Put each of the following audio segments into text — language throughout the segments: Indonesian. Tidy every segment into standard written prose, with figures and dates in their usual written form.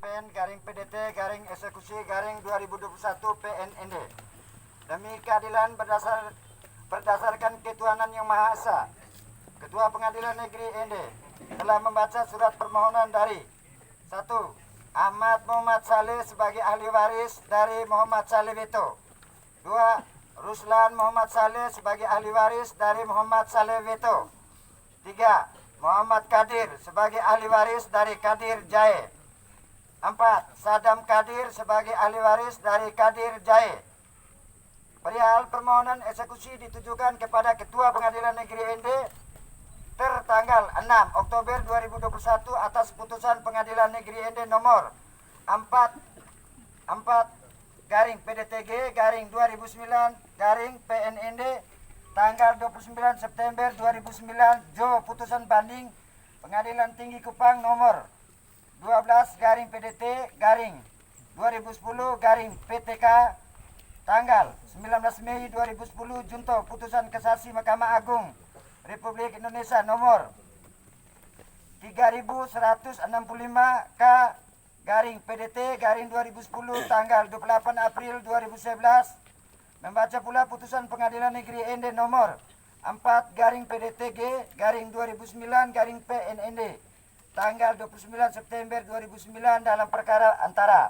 PN garing PDT garing eksekusi garing 2021 PNND. Demi keadilan berdasarkan ketuhanan yang Maha Esa, Ketua Pengadilan Negeri ND telah membaca surat permohonan dari 1. Ahmad Muhammad Saleh sebagai ahli waris dari Muhammad Saleh Veto. 2. Ruslan Muhammad Saleh sebagai ahli waris dari Muhammad Saleh Veto. 3. Muhammad Kadir sebagai ahli waris dari Kadir Jae. 4. Sadam Kadir sebagai ahli waris dari Kadir Jae. Perihal permohonan eksekusi ditujukan kepada Ketua Pengadilan Negeri ND tertanggal 6 Oktober 2021 atas putusan Pengadilan Negeri ND nomor 44 garing PDTG garing 2009 garing PNND tanggal 29 September 2009 Jo putusan banding Pengadilan Tinggi Kupang nomor 12 garing PDT garing 2010 garing PTK tanggal 19 Mei 2010 Junto putusan kasasi Mahkamah Agung Republik Indonesia nomor 3165 K garing PDT garing 2010 tanggal 28 April 2011 membaca pula putusan Pengadilan Negeri ND nomor 4 garing PDTG garing 2009 garing PNND tanggal 29 September 2009 dalam perkara antara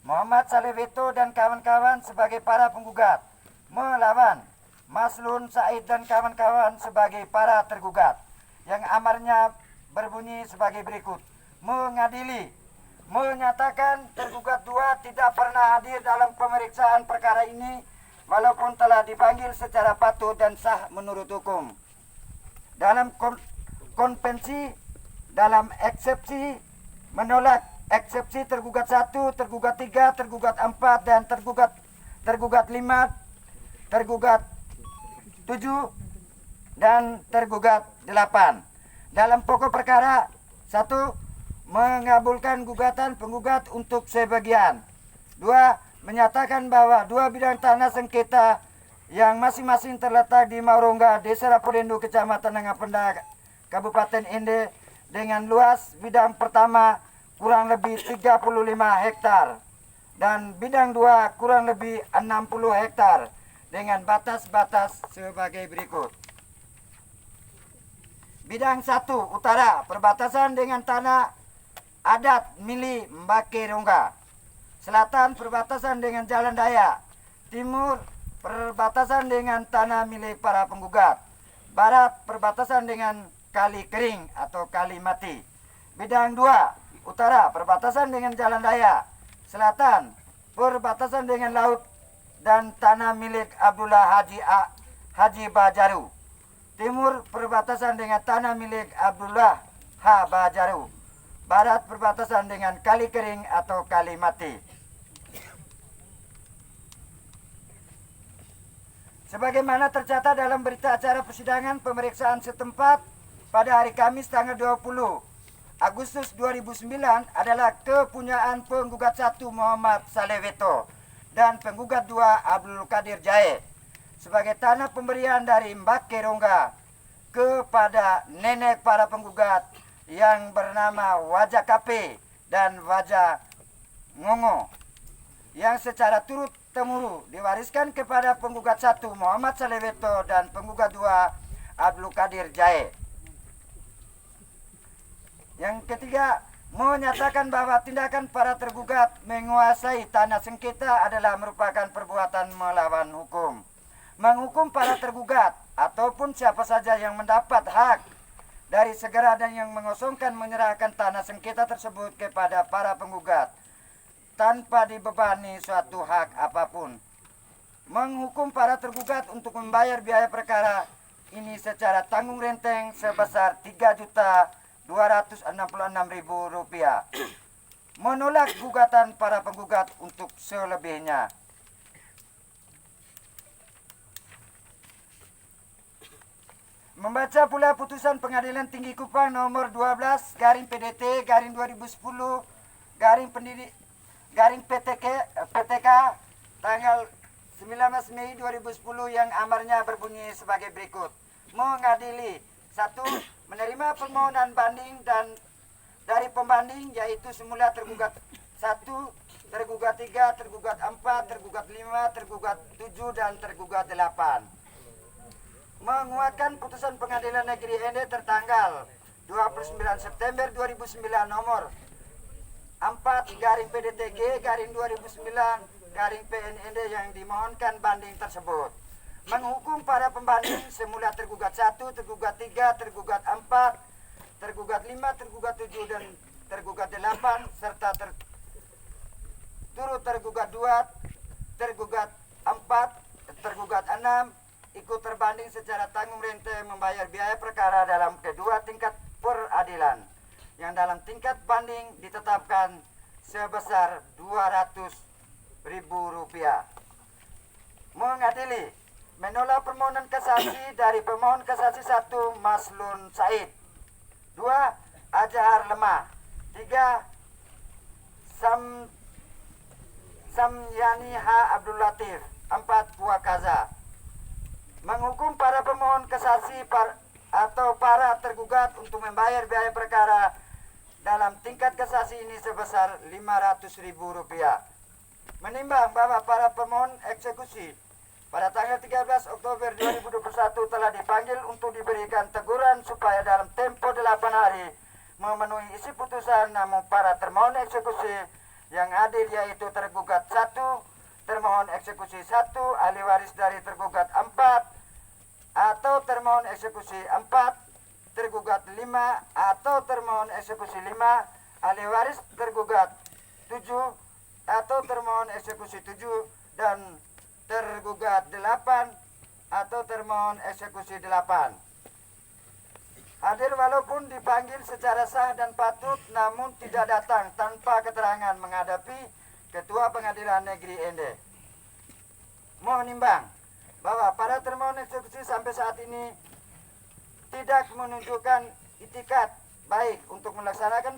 Muhammad Saleh Veto dan kawan-kawan sebagai para penggugat melawan Maslun Said dan kawan-kawan sebagai para tergugat, yang amarnya berbunyi sebagai berikut. Mengadili, menyatakan tergugat 2 tidak pernah hadir dalam pemeriksaan perkara ini walaupun telah dipanggil secara patut dan sah menurut hukum. Dalam konvensi, dalam eksepsi, menolak eksepsi tergugat 1, tergugat 3, tergugat 4, dan tergugat 5, tergugat 7, dan tergugat 8. Dalam pokok perkara 1. Mengabulkan gugatan penggugat untuk sebagian. 2. Menyatakan bahwa 2 bidang tanah sengketa yang masing-masing terletak di Maurongga, Desa Rapodendo, Kecamatan Nangapenda, Kabupaten Ende dengan luas bidang pertama kurang lebih 35 hektar dan bidang 2 kurang lebih 60 hektar dengan batas-batas sebagai berikut. Bidang 1 utara perbatasan dengan tanah adat milik Mbake Rongga. Selatan perbatasan dengan Jalan Daya. Timur perbatasan dengan tanah milik para penggugat. Barat perbatasan dengan Kali Kering atau Kali Mati. Bidang 2 utara perbatasan dengan Jalan Daya. Selatan perbatasan dengan laut dan tanah milik Abdullah Haji Bajaru. Timur perbatasan dengan tanah milik Abdullah H. Bajaru. Barat perbatasan dengan Kali Kering atau Kali Mati. Sebagaimana tercatat dalam berita acara persidangan pemeriksaan setempat pada hari Kamis tanggal 20 Agustus 2009 adalah kepunyaan penggugat 1 Muhammad Saleh Veto dan penggugat 2 Abdul Kadir Jae sebagai tanah pemberian dari Mbake Rongga kepada nenek para penggugat yang bernama Wajah Kape dan Wajah Ngongo yang secara turut temurun diwariskan kepada penggugat 1 Muhammad Saleh Veto dan penggugat 2 Abdul Kadir Jae. Yang ketiga, menyatakan bahwa tindakan para tergugat menguasai tanah sengketa adalah merupakan perbuatan melawan hukum. Menghukum para tergugat ataupun siapa saja yang mendapat hak dari segera dan yang mengosongkan menyerahkan tanah sengketa tersebut kepada para penggugat tanpa dibebani suatu hak apapun. Menghukum para tergugat untuk membayar biaya perkara ini secara tanggung renteng sebesar Rp3.266.000. Menolak gugatan para penggugat untuk selebihnya. Membaca pula putusan Pengadilan Tinggi Kupang nomor 12 garing PDT garing 2010 garing PTK tanggal 19 Mei 2010 yang amarnya berbunyi sebagai berikut. Mengadili 1. Menerima permohonan banding dan dari pembanding yaitu semula tergugat 1, tergugat 3, tergugat 4, tergugat 5, tergugat 7, dan tergugat 8. Menguatkan putusan Pengadilan Negeri Ende tertanggal 29 September 2009 nomor 4/PDTG/2009/PNND yang dimohonkan banding tersebut. Menghukum para pembanding semula tergugat 1, tergugat 3, tergugat 4, tergugat 5, tergugat 7, dan tergugat 8 serta turut tergugat 2, tergugat 4, tergugat 6 ikut terbanding secara tanggung rente membayar biaya perkara dalam kedua tingkat peradilan yang dalam tingkat banding ditetapkan sebesar Rp200.000. Mengadili menolak permohonan kasasi dari pemohon kasasi 1 Maslun Said, 2 Azhar Lemah, 3 Samyani H. Abdul Latif, 4 Puakaza. Menghukum para pemohon kasasi atau para tergugat untuk membayar biaya perkara dalam tingkat kasasi ini sebesar Rp500.000. Menimbang bahwa para pemohon eksekusi pada tanggal 13 Oktober 2021 telah dipanggil untuk diberikan teguran supaya dalam tempo 8 hari memenuhi isi putusan, namun para termohon eksekusi yang hadir yaitu tergugat 1, termohon eksekusi 1, ahli waris dari tergugat 4, atau termohon eksekusi 4, tergugat 5, atau termohon eksekusi 5, ahli waris tergugat 7, atau termohon eksekusi 7, dan tergugat 8, atau termohon eksekusi 8. Hadir walaupun dipanggil secara sah dan patut, namun tidak datang tanpa keterangan menghadapi Ketua Pengadilan Negeri Ende. Mohon nimbang bahwa para termohon eksekusi sampai saat ini tidak menunjukkan itikat baik untuk melaksanakan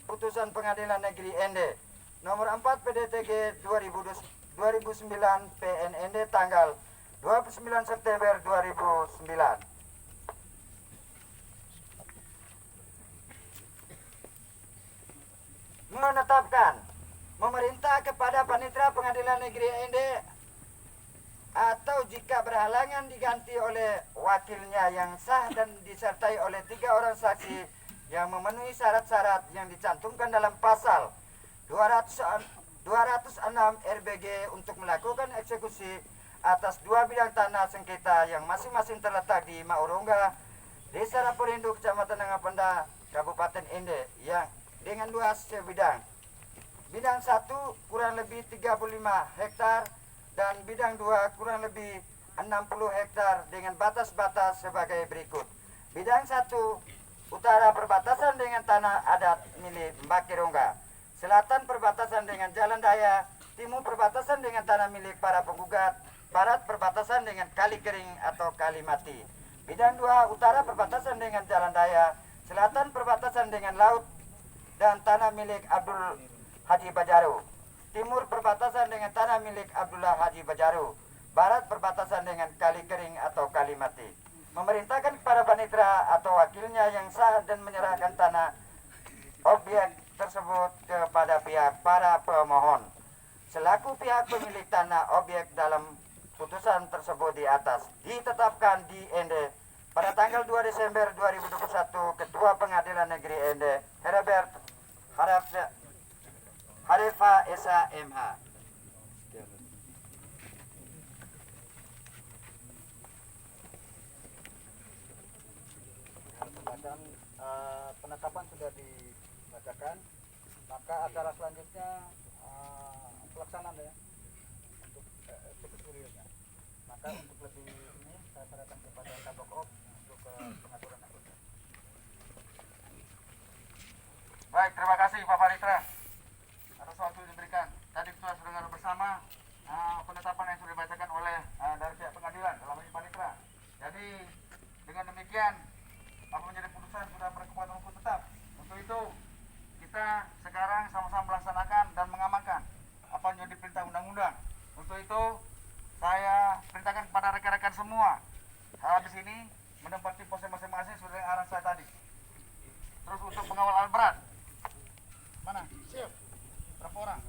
putusan Pengadilan Negeri Ende nomor 4 PDTG 2009 PNND tanggal 29 September 2009. Menetapkan memerintah kepada Panitera Pengadilan Negeri Ende atau jika berhalangan diganti oleh wakilnya yang sah dan disertai oleh 3 orang saksi yang memenuhi syarat-syarat yang dicantumkan dalam pasal 206 RBG untuk melakukan eksekusi atas 2 bidang tanah sengketa yang masing-masing terletak di Maurungga, Desa Raporindo, Kecamatan Nangapenda, Kabupaten Ende, yang dengan luas sebidang. Bidang 1 kurang lebih 35 hektar dan bidang 2 kurang lebih 60 hektar dengan batas-batas sebagai berikut. Bidang 1 utara perbatasan dengan tanah adat milik Mbake Rongga, selatan perbatasan dengan Jalan Daya, timur perbatasan dengan tanah milik para penggugat, barat perbatasan dengan Kali Kering atau Kali Mati. Bidang 2 utara perbatasan dengan Jalan Daya, selatan perbatasan dengan laut dan tanah milik Abdul Haji Bajaru, timur perbatasan dengan tanah milik Abdullah Haji Bajaru, barat perbatasan dengan Kali Kering atau Kali Mati. Memerintahkan kepada panitera atau wakilnya yang sah dan menyerahkan tanah objek tersebut kepada pihak para pemohon selaku pihak pemilik tanah objek dalam putusan tersebut di atas ditetapkan di Ende pada tanggal 2 Desember 2021. Ketua Pengadilan Negeri Ende Herbert Harifa Esa MH. Pembacaan penetapan sudah dibacakan, maka acara selanjutnya pelaksanaan ya untuk eksekusi realnya. Maka untuk lebih ini saya serahkan kepada Kabak Op untuk pengaturan anggota. Baik, terima kasih Pak Panitera atas waktu yang diberikan. Tadi kita sudah dengar bersama penetapan yang sudah dibacakan oleh dari pihak pengadilan dalam ini Panitera. Jadi dengan demikian apa menjadi putusan sudah berkekuatan hukum tetap. Untuk itu kita sekarang sama-sama melaksanakan dan mengamankan apa yang menjadi perintah undang-undang. Untuk itu saya perintahkan kepada rekan-rekan semua habis ini menempati pos masing-masing sesuai dengan arahan saya tadi. Terus untuk pengawal alat berat mana? Siap. orang.